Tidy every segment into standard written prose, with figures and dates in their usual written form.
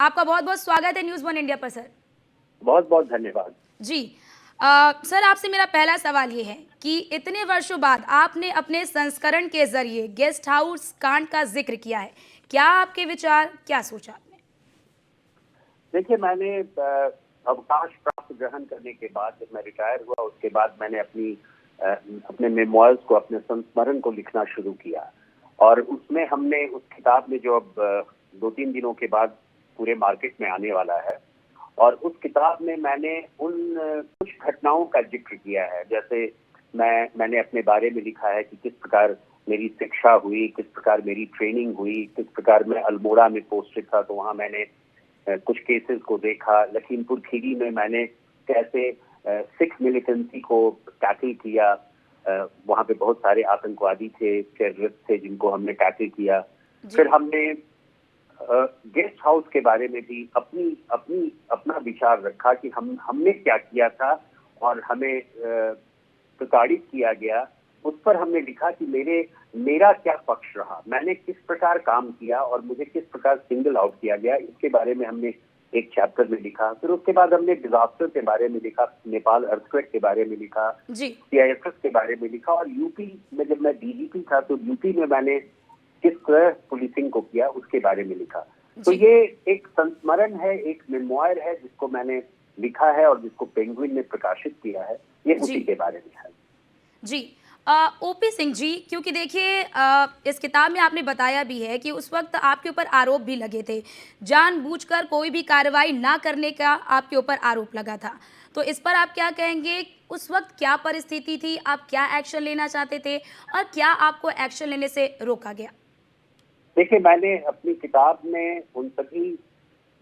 आपका बहुत बहुत स्वागत है न्यूज़ वन इंडिया पर सर। बहुत बहुत धन्यवाद। जी सर, आपसे मेरा पहला सवाल ये है कि इतने वर्षों बाद आपने अपने संस्करण के जरिए गेस्ट हाउस कांड का जिक्र किया है। क्या आपके विचार, क्या सोचा आपने? देखिए, मैंने अवकाश प्राप्त ग्रहण करने के बाद जब मैं रिटायर हुआ, उसके बाद मैंने अपने मेमोइर्स को, अपने संस्मरण को लिखना शुरू किया। और उसमें हमने उस किताब में जो अब 2-3 दिनों के बाद पूरे मार्केट में आने वाला है, और उस किताब में मैंने उन कुछ घटनाओं का जिक्र किया है। जैसे मैंने अपने बारे में लिखा है कि किस प्रकार मेरी शिक्षा हुई, किस प्रकार मेरी ट्रेनिंग हुई, किस प्रकार मैं अल्मोड़ा में पोस्टेड था तो वहाँ मैंने कुछ केसेस को देखा। लखीमपुर खीरी में मैंने कैसे सिख मिलिटेंसी को टैकल किया। वहाँ पे बहुत सारे आतंकवादी थे, टेररिस्ट थे, जिनको हमने टैकल किया। फिर हमने गेस्ट हाउस के बारे में भी अपना विचार रखा कि हमने क्या किया था और हमें प्रताड़ित किया गया। उस पर हमने लिखा कि मेरा क्या पक्ष रहा, मैंने किस प्रकार काम किया और मुझे किस प्रकार सिंगल आउट किया गया, इसके बारे में हमने एक चैप्टर में लिखा। फिर उसके बाद हमने डिजास्टर के बारे में लिखा, नेपाल अर्थक्वेक के बारे में लिखा, सीआईएसएफ के बारे में लिखा। और यूपी में जब मैं डीजीपी था तो यूपी में मैंने किस तरह पुलिसिंग को किया उसके बारे में लिखा। तो ये एक संस्मरण है, एक मेमोयर है जिसको मैंने लिखा है और जिसको पेंगुइन ने प्रकाशित किया है। ये उसी के बारे में है। जी ओपी सिंह जी, क्योंकि देखिए इस किताब में आपने बताया भी है कि उस वक्त आपके ऊपर आरोप भी लगे थे, जानबूझकर कोई भी कार्रवाई ना करने का आपके ऊपर आरोप लगा था। तो इस पर आप क्या कहेंगे? उस वक्त क्या परिस्थिति थी, आप क्या एक्शन लेना चाहते थे और क्या आपको एक्शन लेने से रोका गया? देखिए, मैंने अपनी किताब में उन सभी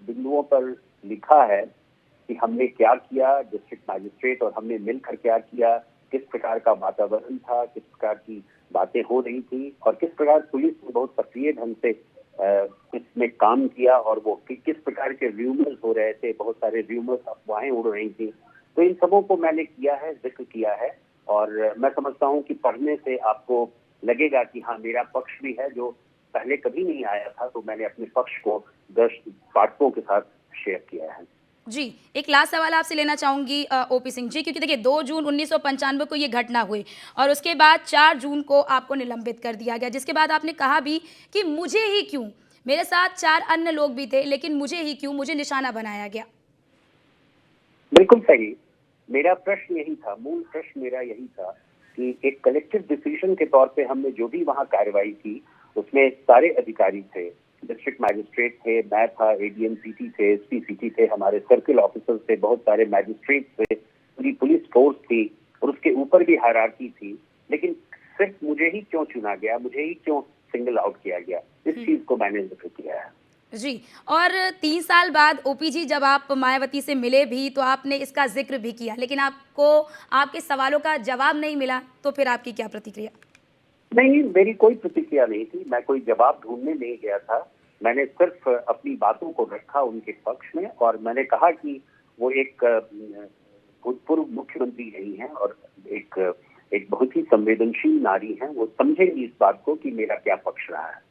बिंदुओं पर लिखा है कि हमने क्या किया, डिस्ट्रिक्ट मैजिस्ट्रेट और हमने मिलकर क्या किया, किस प्रकार का वातावरण था, किस प्रकार की बातें हो रही थी और किस प्रकार पुलिस ने बहुत सक्रिय ढंग से इसमें काम किया और वो किस प्रकार के र्यूमर्स हो रहे थे, बहुत सारे र्यूमर्स, अफवाहें उड़ रही थी। तो इन सबों को मैंने किया है, जिक्र किया है। और मैं समझता हूँ कि पढ़ने से आपको लगेगा कि हाँ, मेरा पक्ष भी है जो पहले कभी नहीं आया था। तो मैंने अपने पक्ष को दर्शक पाठकों के साथ शेयर किया है। जी, एक लास्ट सवाल आपसे लेना चाहूँगी ओपी सिंह जी, क्योंकि देखिए 2 जून 1995 को ये घटना हुई और उसके बाद 4 जून को आपको निलंबित कर दिया गया, जिसके बाद आपने कहा भी कि मुझे ही क्यों, मेरे साथ 4 अन्य लोग भी थे लेकिन मुझे ही क्यों, मुझे निशाना बनाया गया। बिल्कुल सही। मेरा प्रश्न यही था, मूल प्रश्न मेरा यही था कि एक कलेक्टिव डिसीजन के तौर पे हमने जो भी वहाँ कार्रवाई की, उसमें सारे अधिकारी थे, डिस्ट्रिक्ट मैजिस्ट्रेट थे, मैं था, एडीएम सिटी थे, एसपी सिटी थे, हमारे सर्किल ऑफिसर्स थे, बहुत सारे मैजिस्ट्रेट थे, पूरी पुलिस फोर्स थी और उसके ऊपर भी हायरार्की थी। लेकिन सिर्फ मुझे ही क्यों चुना गया, मुझे ही क्यों सिंगल आउट किया गया, इस चीज को मैंने जिक्र किया है। जी, और 3 साल बाद ओपी जी जब आप मायावती से मिले भी तो आपने इसका जिक्र भी किया, लेकिन आपको आपके सवालों का जवाब नहीं मिला, तो फिर आपकी क्या प्रतिक्रिया? नहीं, मेरी कोई प्रतिक्रिया नहीं थी। मैं कोई जवाब ढूंढने नहीं गया था। मैंने सिर्फ अपनी बातों को रखा उनके पक्ष में और मैंने कहा कि वो एक भूतपूर्व मुख्यमंत्री नहीं है और एक बहुत ही संवेदनशील नारी है। वो समझेंगी इस बात को कि मेरा क्या पक्ष रहा है।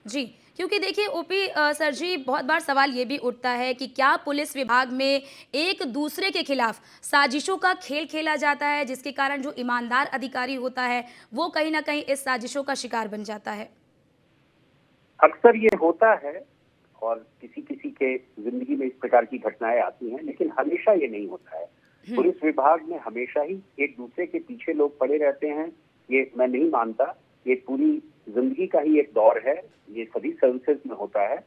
जी, क्योंकि देखिए ओपी सर जी, बहुत बार सवाल ये भी उठता है कि क्या पुलिस विभाग में एक दूसरे के खिलाफ साजिशों का खेल खेला जाता है, जिसके कारण जो ईमानदार अधिकारी होता है वो कहीं ना कहीं इस साजिशों का शिकार बन जाता है? अक्सर ये होता है और किसी किसी के जिंदगी में इस प्रकार की घटनाएं आती हैं, लेकिन हमेशा ये नहीं होता है। पुलिस विभाग में हमेशा ही एक दूसरे के पीछे लोग पड़े रहते हैं, ये मैं नहीं मानता। ये पूरी जिंदगी का ही एक दौर है, ये सभी सर्विसेज में होता है।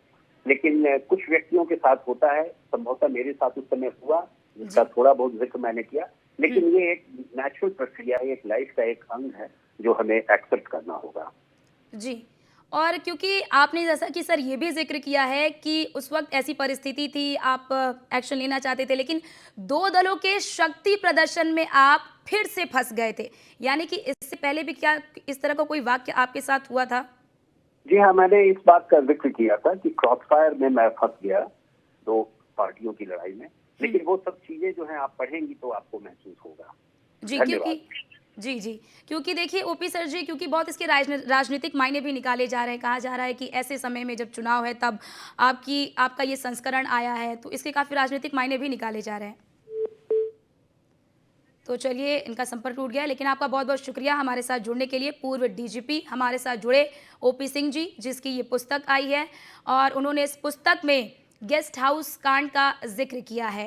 लेकिन कुछ व्यक्तियों के साथ होता है, संभवतः मेरे साथ उस समय हुआ, जिसका थोड़ा बहुत जिक्र मैंने किया। लेकिन ये एक नेचुरल प्रक्रिया है, एक लाइफ का एक अंग है जो हमें एक्सेप्ट करना होगा। जी, और क्योंकि आपने जैसा कि सर ये भी ज़िक्र किया है कि उस वक़्त ऐसी परिस्थिति थी, आप एक्शन लेना चाहते थे, लेकिन 2 दलों के शक्ति प्रदर्शन में आप फिर से फँस गए थे। यानी कि इससे पहले भी क्या इस तरह का कोई वाक़या आपके साथ हुआ था? जी हाँ, मैंने इस बात का जिक्र किया था कि क्रॉसफायर में मैं फंस गया 2 पार्टियों की लड़ाई में। लेकिन वो सब चीजें जो हैं आप पढ़ेंगी तो आपको महसूस होगा। जी, क्योंकि धन्यवाद। जी, जी। क्योंकि देखिए ओपी सर जी, क्योंकि बहुत इसके राजनीतिक मायने भी निकाले जा रहे हैं। कहा जा रहा है कि ऐसे समय में जब चुनाव है तब आपका ये संस्करण आया है, तो इसके काफ़ी राजनीतिक मायने भी निकाले जा रहे हैं। तो चलिए, इनका संपर्क टूट गया है, लेकिन आपका बहुत-बहुत शुक्रिया हमारे साथ जुड़ने के लिए। पूर्व डीजीपी हमारे साथ जुड़े ओपी सिंह जी, जिसकी ये पुस्तक आई है और उन्होंने इस पुस्तक में गेस्ट हाउस कांड का ज़िक्र किया है।